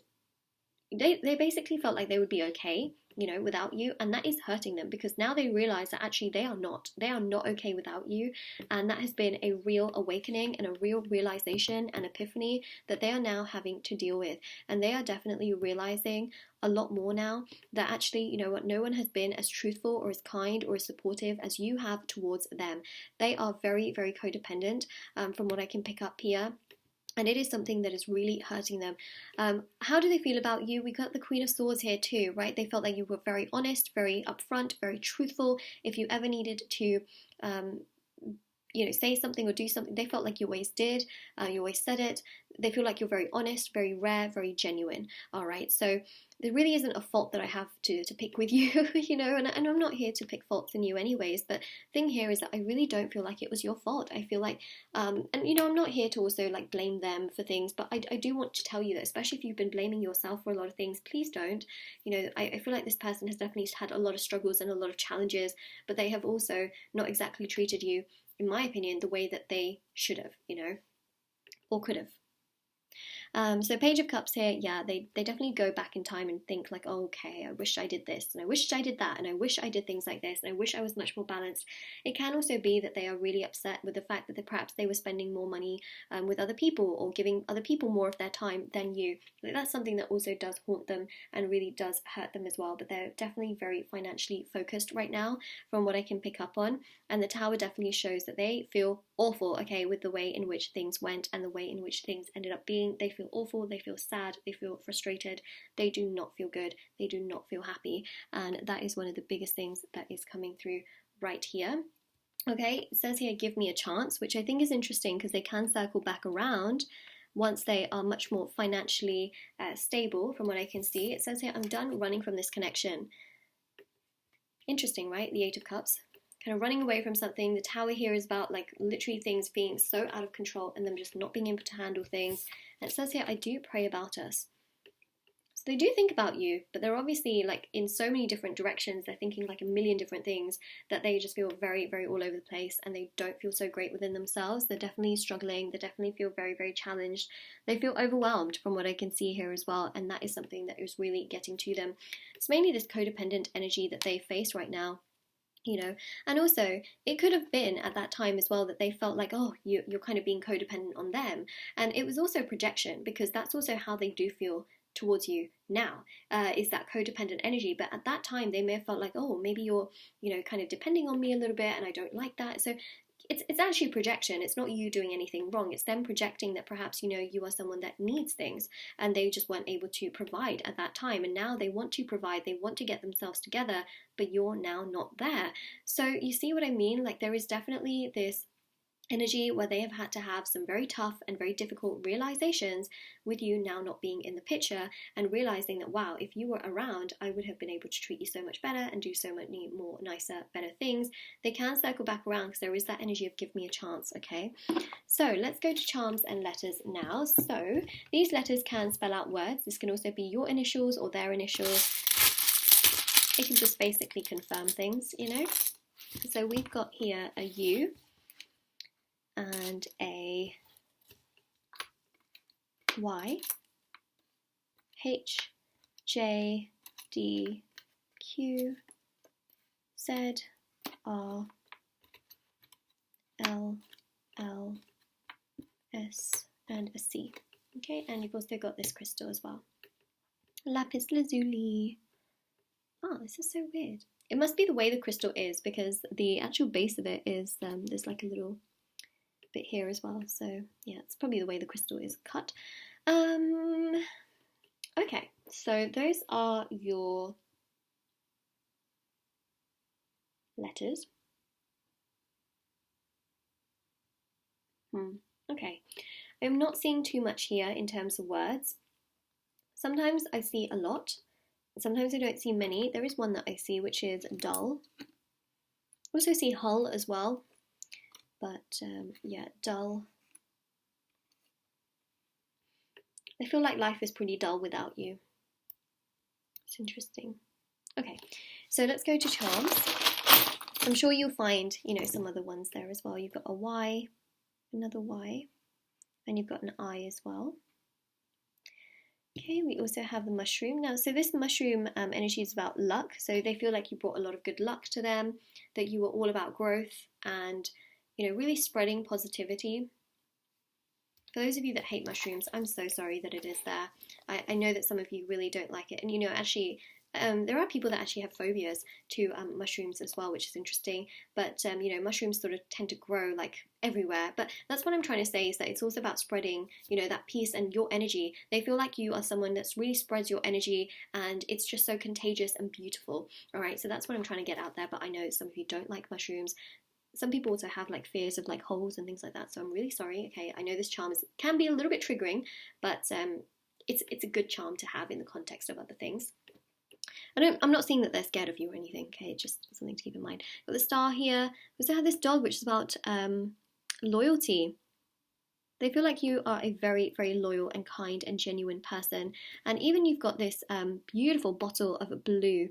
they basically felt like they would be okay without you, and that is hurting them, because now they realize that actually they are not okay without you. And that has been a real awakening and a real realization and epiphany that they are now having to deal with. And they are definitely realizing a lot more now that actually, no one has been as truthful or as kind or as supportive as you have towards them. They are very, very codependent, from what I can pick up here. And it is something that is really hurting them. How do they feel about you? We got the Queen of Swords here too, right? They felt like you were very honest, very upfront, very truthful. If you ever needed to, say something or do something, they felt like you always did. You always said it. They feel like you're very honest, very rare, very genuine. All right, so there really isn't a fault that I have to pick with you, and I'm not here to pick faults in you anyways, but thing here is that I really don't feel like it was your fault. I feel like, and I'm not here to also like blame them for things, but I do want to tell you that, especially if you've been blaming yourself for a lot of things, please don't. I feel like this person has definitely had a lot of struggles and a lot of challenges, but they have also not exactly treated you, in my opinion, the way that they should have, or could have. So Page of Cups here, yeah, they definitely go back in time and think like, oh, okay, I wish I did this, and I wish I did that, and I wish I did things like this, and I wish I was much more balanced. It can also be that they are really upset with the fact that perhaps they were spending more money with other people, or giving other people more of their time than you. That's something that also does haunt them and really does hurt them as well, but they're definitely very financially focused right now from what I can pick up on, and the Tower definitely shows that they feel awful, okay, with the way in which things went and the way in which things ended up being. They feel awful, they feel sad, they feel frustrated, they do not feel good, they do not feel happy, and that is one of the biggest things that is coming through right here. Okay, it says here, give me a chance, which I think is interesting because they can circle back around once they are much more financially stable, from what I can see. It says here, I'm done running from this connection. Interesting, right? The Eight of Cups. Kind of running away from something. The Tower here is about like literally things being so out of control and them just not being able to handle things. And it says here, I do pray about us. So they do think about you, but they're obviously like in so many different directions. They're thinking like a million different things that they just feel very, very all over the place, and they don't feel so great within themselves. They're definitely struggling. They definitely feel very, very challenged. They feel overwhelmed from what I can see here as well, and that is something that is really getting to them. It's mainly this codependent energy that they face right now. And also it could have been at that time as well that they felt like, oh, you're kind of being codependent on them, and it was also projection, because that's also how they do feel towards you now, is that codependent energy. But at that time they may have felt like, oh, maybe you're kind of depending on me a little bit, and I don't like that. So it's actually projection. It's not you doing anything wrong. It's them projecting that perhaps you are someone that needs things, and they just weren't able to provide at that time, and now they want to provide, they want to get themselves together, but you're now not there. So you see what I mean? Like, there is definitely this energy where they have had to have some very tough and very difficult realizations with you now not being in the picture, and realizing that, wow, if you were around, I would have been able to treat you so much better and do so many more nicer, better things. They can circle back around because there is that energy of give me a chance, okay? So let's go to charms and letters now. So these letters can spell out words. This can also be your initials or their initials. It can just basically confirm things, So we've got here a U and a Y, H, J, D, Q, Z, R, L, L, S, and a C. Okay, and you've also got this crystal as well. Lapis lazuli. Oh, this is so weird. It must be the way the crystal is, because the actual base of it is, there's like a little bit here as well, so yeah, it's probably the way the crystal is cut. Okay, so those are your letters. Okay, I'm not seeing too much here in terms of words. Sometimes I see a lot, sometimes I don't see many. There is one that I see, which is dull. I also see hull as well, but yeah, dull. I feel like life is pretty dull without you. It's interesting. Okay, so let's go to charms. I'm sure you'll find, some other ones there as well. You've got a Y, another Y, and you've got an I as well. Okay, we also have the mushroom. Now, so this mushroom energy is about luck. So they feel like you brought a lot of good luck to them, that you were all about growth and, really spreading positivity. For those of you that hate mushrooms, I'm so sorry that it is there. I know that some of you really don't like it. And, actually, there are people that actually have phobias to mushrooms as well, which is interesting. But, mushrooms sort of tend to grow like everywhere. But that's what I'm trying to say, is that it's also about spreading, that peace and your energy. They feel like you are someone that's really spreads your energy, and it's just so contagious and beautiful. All right, so that's what I'm trying to get out there. But I know some of you don't like mushrooms. some people also have like fears of like holes and things like that, so I'm really sorry. Okay, I know this charm can be a little bit triggering, but it's a good charm to have in the context of other things. I'm not saying that they're scared of you or anything, okay, just something to keep in mind. Got the star here. We also have this dog, which is about loyalty. They feel like you are a very, very loyal and kind and genuine person. And even you've got this beautiful bottle of blue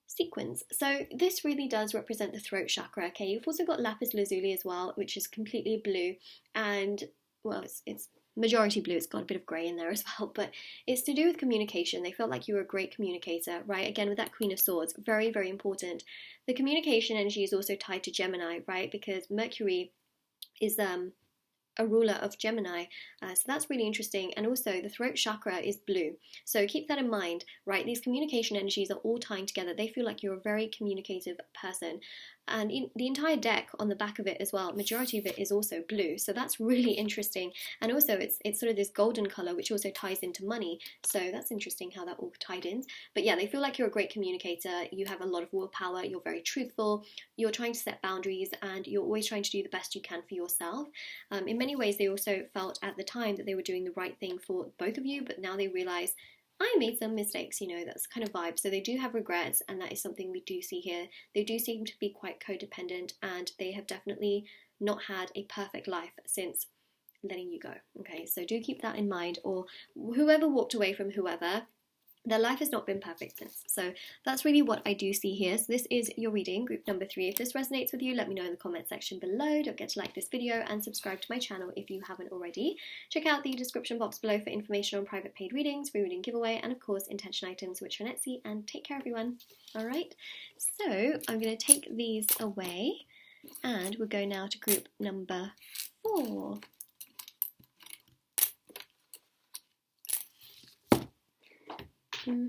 sequins. So this really does represent the throat chakra, okay? You've also got lapis lazuli as well, which is completely blue. And, well, it's majority blue. It's got a bit of grey in there as well, but it's to do with communication. They felt like you were a great communicator, right? Again, with that Queen of Swords, very, very important. The communication energy is also tied to Gemini, right? Because Mercury is a ruler of Gemini, so that's really interesting. And also the throat chakra is blue, so keep that in mind, right? These communication energies are all tying together. They feel like you're a very communicative person, and the entire deck on the back of it as well, majority of it is also blue, so that's really interesting. And also it's sort of this golden color, which also ties into money, so that's interesting how that all tied in. But yeah, they feel like you're a great communicator. You have a lot of willpower, you're very truthful, you're trying to set boundaries, and you're always trying to do the best you can for yourself. In many ways, they also felt at the time that they were doing the right thing for both of you, but now they realize, I made some mistakes, you know, that's kind of vibe. So they do have regrets, and that is something we do see here. They do seem to be quite codependent, and they have definitely not had a perfect life since letting you go. Okay, so do keep that in mind, or whoever walked away from whoever, their life has not been perfect since. So that's really what I do see here. So this is your reading, group number 3. If this resonates with you, let me know in the comment section below. Don't forget to like this video and subscribe to my channel if you haven't already. Check out the description box below for information on private paid readings, free reading giveaway, and of course intention items, which are on Etsy. And take care, everyone. All right, so I'm going to take these away, and we'll go now to group number 4. Okay,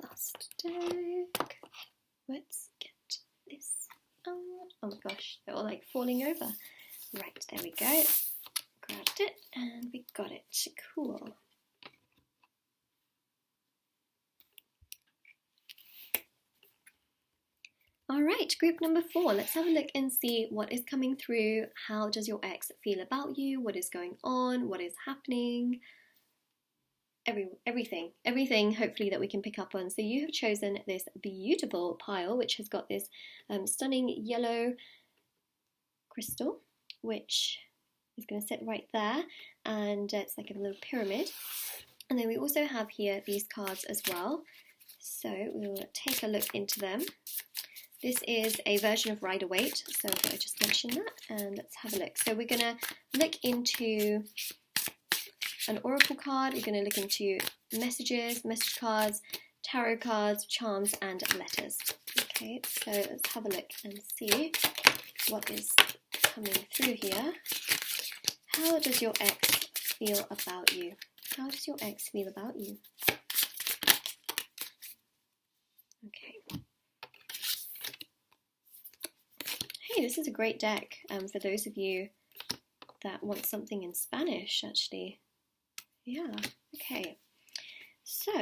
last deck. Let's get this out. Oh my gosh, they're all like falling over. Right, there we go. Grabbed it and we got it. Cool. All right, group number 4. Let's have a look and see what is coming through. How does your ex feel about you? What is going on? What is happening? Everything hopefully that we can pick up on. So you have chosen this beautiful pile, which has got this stunning yellow crystal, which is going to sit right there, and it's like a little pyramid. And then we also have here these cards as well, so we'll take a look into them. This is a version of Rider-Waite, so I just mentioned that, and let's have a look. So we're going to look into an oracle card, we're going to look into messages, message cards, tarot cards, charms, and letters. Okay, so let's have a look and see what is coming through here. How does your ex feel about you? How does your ex feel about you? Okay. Hey, this is a great deck for those of you that want something in Spanish, actually. Yeah, okay. So,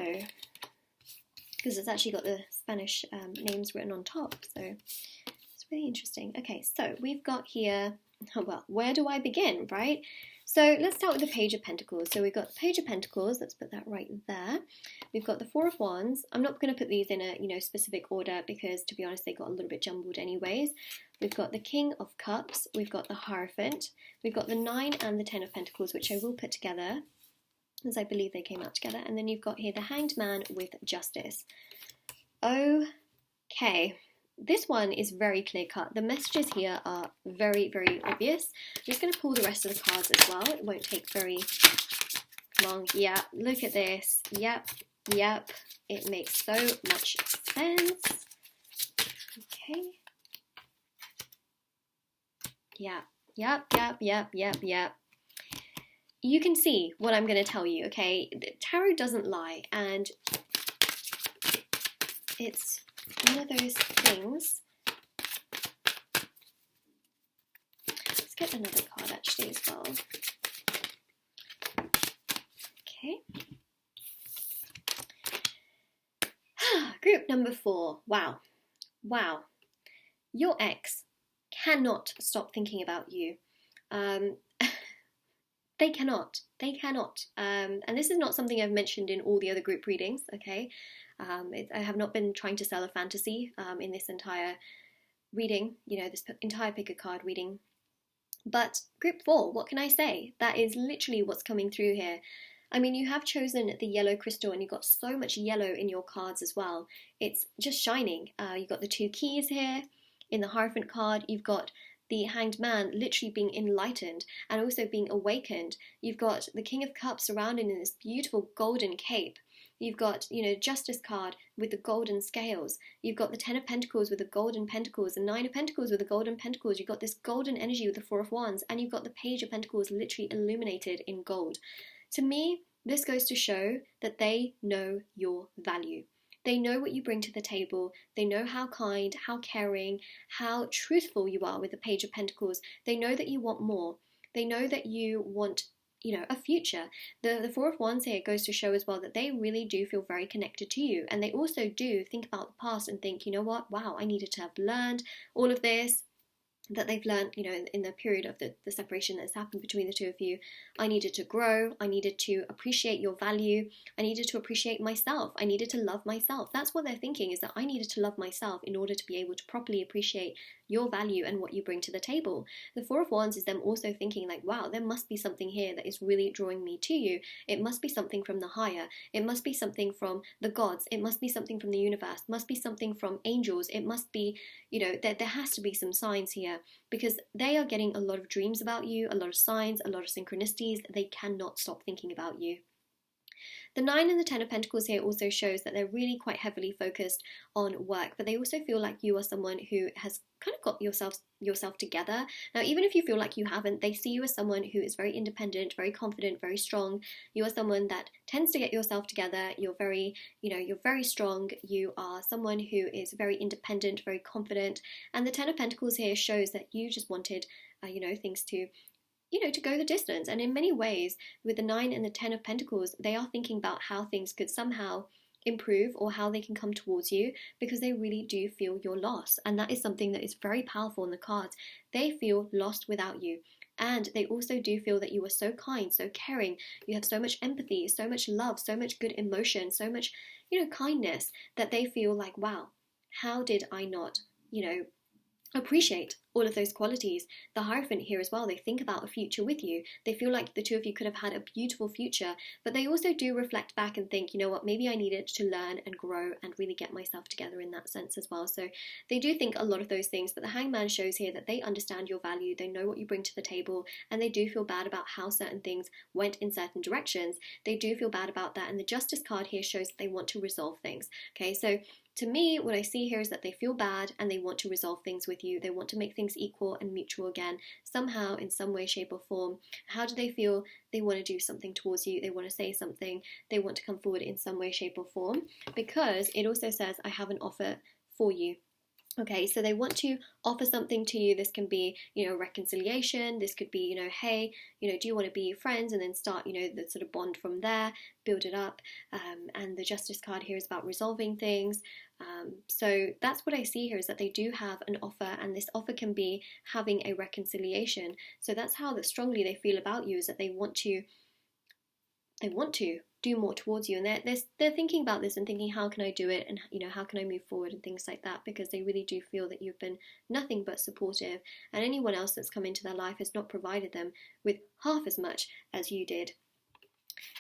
because it's actually got the Spanish names written on top, so it's really interesting. Okay, so we've got here, well, where do I begin, right? So let's start with the Page of Pentacles. So we've got the Page of Pentacles, let's put that right there. We've got the Four of Wands. I'm not going to put these in a specific order because, to be honest, they got a little bit jumbled anyways. We've got the King of Cups, we've got the Hierophant, we've got the 9 and the 10 of Pentacles, which I will put together, as I believe they came out together. And then you've got here the Hanged Man with Justice. Okay, this one is very clear cut. The messages here are very, very obvious. I'm just going to pull the rest of the cards as well. It won't take very long. Yeah, look at this. Yep. It makes so much sense. Okay. Yep. You can see what I'm going to tell you, okay? The tarot doesn't lie, and it's one of those things. Let's get another card actually as well. Okay. Group number 4. Wow. Your ex cannot stop thinking about you. They cannot. And this is not something I've mentioned in all the other group readings, okay? I have not been trying to sell a fantasy in this entire reading, this entire pick a card reading. But group 4, what can I say? That is literally what's coming through here. I mean, you have chosen the yellow crystal and you've got so much yellow in your cards as well. It's just shining. You've got the 2 keys here. In the Hierophant card, you've got the Hanged Man literally being enlightened and also being awakened. You've got the King of Cups surrounded in this beautiful golden cape. You've got, Justice card with the golden scales. You've got the 10 of Pentacles with the golden pentacles, the 9 of Pentacles with the golden pentacles. You've got this golden energy with the 4 of Wands, and you've got the Page of Pentacles literally illuminated in gold. To me, this goes to show that they know your value. They know what you bring to the table. They know how kind, how caring, how truthful you are with the Page of Pentacles. They know that you want more. They know that you want, a future. The 4 of Wands here goes to show as well that they really do feel very connected to you. And they also do think about the past and think, you know what, wow, I needed to have learned all of this that they've learned, in the period of the separation that's happened between the 2 of you. I needed to grow. I needed to appreciate your value. I needed to appreciate myself. I needed to love myself. That's what they're thinking, is that I needed to love myself in order to be able to properly appreciate your value and what you bring to the table. The 4 of Wands is them also thinking like, wow, there must be something here that is really drawing me to you. It must be something from the higher. It must be something from the gods. It must be something from the universe. It must be something from angels. It must be, there has to be some signs here, because they are getting a lot of dreams about you, a lot of signs, a lot of synchronicities. They cannot stop thinking about you. The 9 and the 10 of Pentacles here also shows that they're really quite heavily focused on work, but they also feel like you are someone who has kind of got yourself together. Now, even if you feel like you haven't, they see you as someone who is very independent, very confident, very strong. You are someone that tends to get yourself together. You're very strong. You are someone who is very independent, very confident. And the 10 of Pentacles here shows that you just wanted, things to go the distance. And in many ways, with the 9 and the 10 of Pentacles, they are thinking about how things could somehow improve or how they can come towards you, because they really do feel your loss. And that is something that is very powerful in the cards. They feel lost without you. And they also do feel that you are so kind, so caring. You have so much empathy, so much love, so much good emotion, so much, kindness, that they feel like, wow, how did I not, appreciate all of those qualities. The Hierophant here as well, they think about a future with you. They feel like the 2 of you could have had a beautiful future, but they also do reflect back and think, you know what, maybe I needed to learn and grow and really get myself together in that sense as well. So they do think a lot of those things, but the Hangman shows here that they understand your value, they know what you bring to the table, and they do feel bad about how certain things went in certain directions. They do feel bad about that, and the Justice card here shows that they want to resolve things. Okay, so to me, what I see here is that they feel bad and they want to resolve things with you. They want to make things equal and mutual again, somehow, in some way, shape or form. How do they feel? They want to do something towards you. They want to say something. They want to come forward in some way, shape or form, because it also says, I have an offer for you. Okay, so they want to offer something to you. This can be, reconciliation. This could be, hey, do you want to be friends? And then start, the sort of bond from there, build it up. And the Justice card here is about resolving things. So that's what I see here, is that they do have an offer, and this offer can be having a reconciliation. So that's how strongly they feel about you, is that they want to do more towards you, and they're thinking about this and thinking, how can I do it, and how can I move forward and things like that, because they really do feel that you've been nothing but supportive, and anyone else that's come into their life has not provided them with half as much as you did.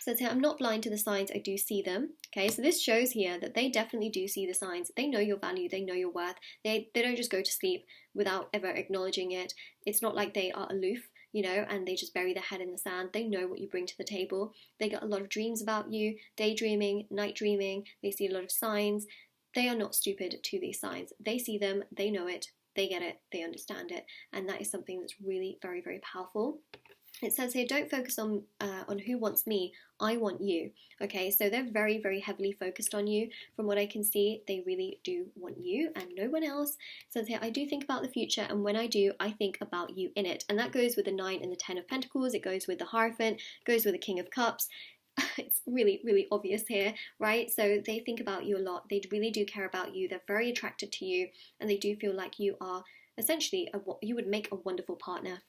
So I'm not blind to the signs, I do see them. Okay, so this shows here that they definitely do see the signs. They know your value, they know your worth. They don't just go to sleep without ever acknowledging it. It's not like they are aloof, and they just bury their head in the sand. They know what you bring to the table. They get a lot of dreams about you, daydreaming, night dreaming. They see a lot of signs. They are not stupid to these signs. They see them, they know it, they get it, they understand it, and that is something that's really very, very powerful. It says here, don't focus on who wants me, I want you. Okay, so they're very, very heavily focused on you. From what I can see, they really do want you and no one else. It says here, I do think about the future, and when I do, I think about you in it. And that goes with the 9 and the 10 of Pentacles. It goes with the Hierophant, goes with the King of Cups. It's really, really obvious here, right? So they think about you a lot. They really do care about you. They're very attracted to you, and they do feel like you are essentially, you would make a wonderful partner.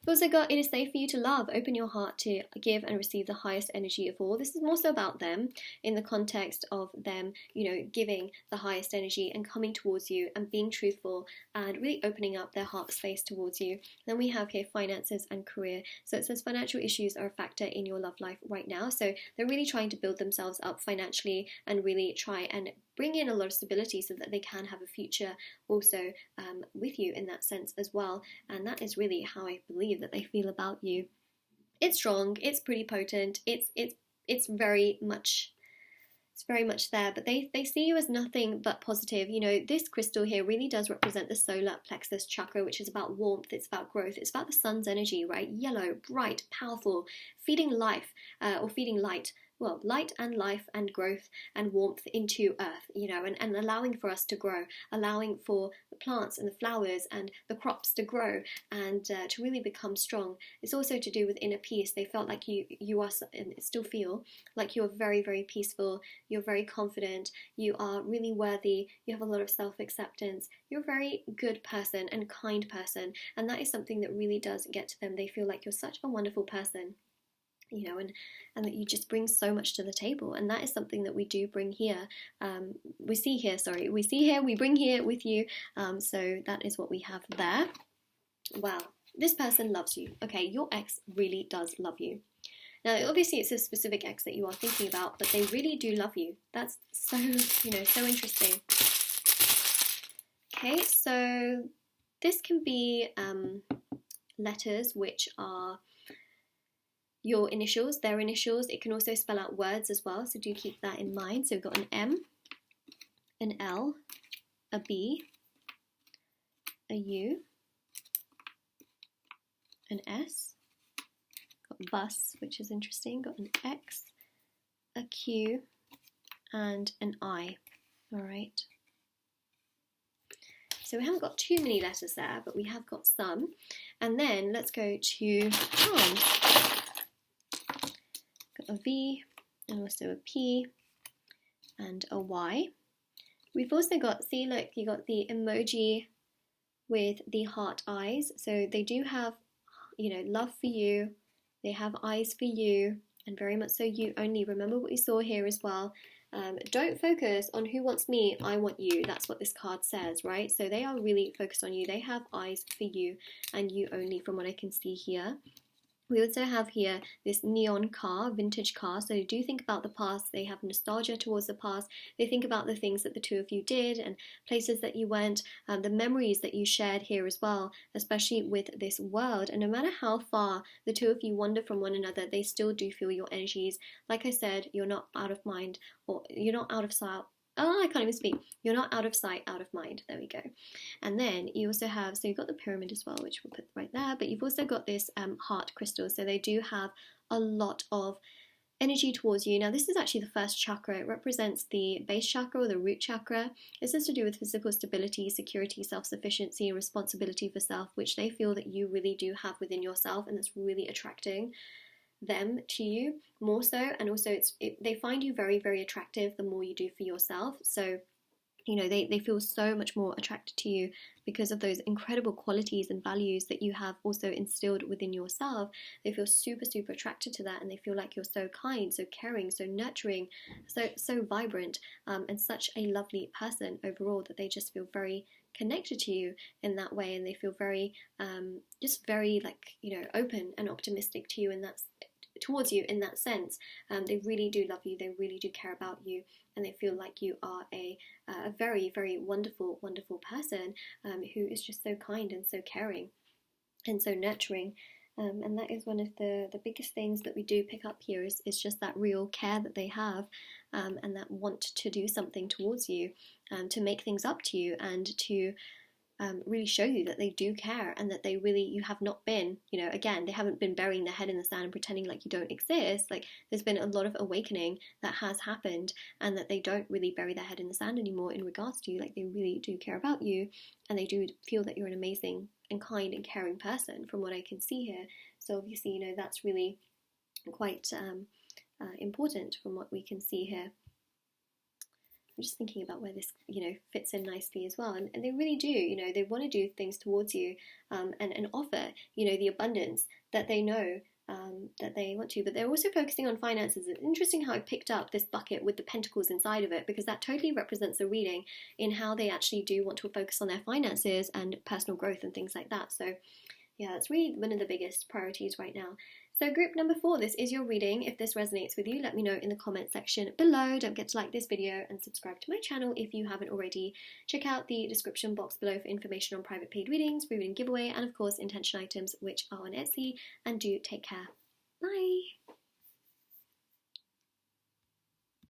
We've also got, it is safe for you to love. Open your heart to give and receive the highest energy of all. This is more so about them in the context of them, you know, giving the highest energy and coming towards you and being truthful and really opening up their heart space towards you. Then we have here finances and career. So it says financial issues are a factor in your love life right now. So they're really trying to build themselves up financially and really try and bring in a lot of stability so that they can have a future also with you in that sense as well. And that is really how I believe that they feel about you. It's strong, it's pretty potent, it's very much there, but they see you as nothing but positive. You know, this crystal here really does represent the solar plexus chakra, which is about warmth, it's about growth, it's about the sun's energy, right? Yellow, bright, powerful, feeding life or feeding light. Well, light and life and growth and warmth into earth, you know, and allowing for us to grow, allowing for the plants and the flowers and the crops to grow and to really become strong. It's also to do with inner peace. They felt like you are, and still feel like you're very, very peaceful, you're very confident, you are really worthy, you have a lot of self-acceptance, you're a very good person and kind person, and that is something that really does get to them. They feel like you're such a wonderful person, you know, and that you just bring so much to the table, and that is something that we do bring here. We bring here with you. So that is what we have there. Wow, this person loves you. Okay, your ex really does love you. Now, obviously, it's a specific ex that you are thinking about, but they really do love you. That's so, you know, so interesting. Okay, so this can be letters which are your initials, their initials. It can also spell out words as well, so do keep that in mind. So we've got an M, an L, a B, a U, an S, got bus, which is interesting, got an X, a Q, and an I. All right. So we haven't got too many letters there, but we have got some. And then let's go to charms. Got a V, and also a P, and a Y. We've also got, see, look, you got the emoji with the heart eyes. So they do have, you know, love for you. They have eyes for you, and very much so you only. Remember what we saw here as well. Don't focus on who wants me, I want you. That's what this card says, right? So they are really focused on you. They have eyes for you and you only, from what I can see here. We also have here this neon car, vintage car. So they do think about the past. They have nostalgia towards the past. They think about the things that the two of you did and places that you went, the memories that you shared here as well, especially with this world. And no matter how far the two of you wander from one another, they still do feel your energies. Like I said, you're not out of mind, or you're not out of sight. Oh, I can't even speak. You're not out of sight, out of mind. There we go. And then you also have, so you've got the pyramid as well, which we'll put right there, but you've also got this heart crystal. So they do have a lot of energy towards you. Now, this is actually the first chakra. It represents the base chakra or the root chakra. This is to do with physical stability, security, self-sufficiency, and responsibility for self, which they feel that you really do have within yourself, and that's really attracting them to you more so. And also they find you very, very attractive the more you do for yourself. So, you know, they feel so much more attracted to you because of those incredible qualities and values that you have also instilled within yourself. They feel super, super attracted to that, and they feel like you're so kind, so caring, so nurturing, so vibrant, and such a lovely person overall, that they just feel very connected to you in that way, and they feel very just very, like, you know, open and optimistic to you, and that's towards you in that sense. They really do love you, they really do care about you, and they feel like you are a very, very wonderful, wonderful person who is just so kind and so caring and so nurturing. And that is one of the biggest things that we do pick up here is just that real care that they have, and that want to do something towards you, to make things up to you, and to really show you that they do care, and that you have not been, again, they haven't been burying their head in the sand and pretending like you don't exist. Like, there's been a lot of awakening that has happened, and that they don't really bury their head in the sand anymore in regards to you. Like, they really do care about you, and they do feel that you're an amazing and kind and caring person from what I can see here. So obviously, that's really quite important from what we can see here. I'm just thinking about where this, fits in nicely as well. And they really do, they want to do things towards you, and offer, the abundance that they know that they want to. But they're also focusing on finances. It's interesting how I picked up this bucket with the pentacles inside of it, because that totally represents a reading in how they actually do want to focus on their finances and personal growth and things like that. So yeah, that's really one of the biggest priorities right now. So group number 4, this is your reading. If this resonates with you, let me know in the comment section below. Don't forget to like this video and subscribe to my channel if you haven't already. Check out the description box below for information on private paid readings, free reading giveaway, and of course intention items, which are on Etsy. And do take care. Bye!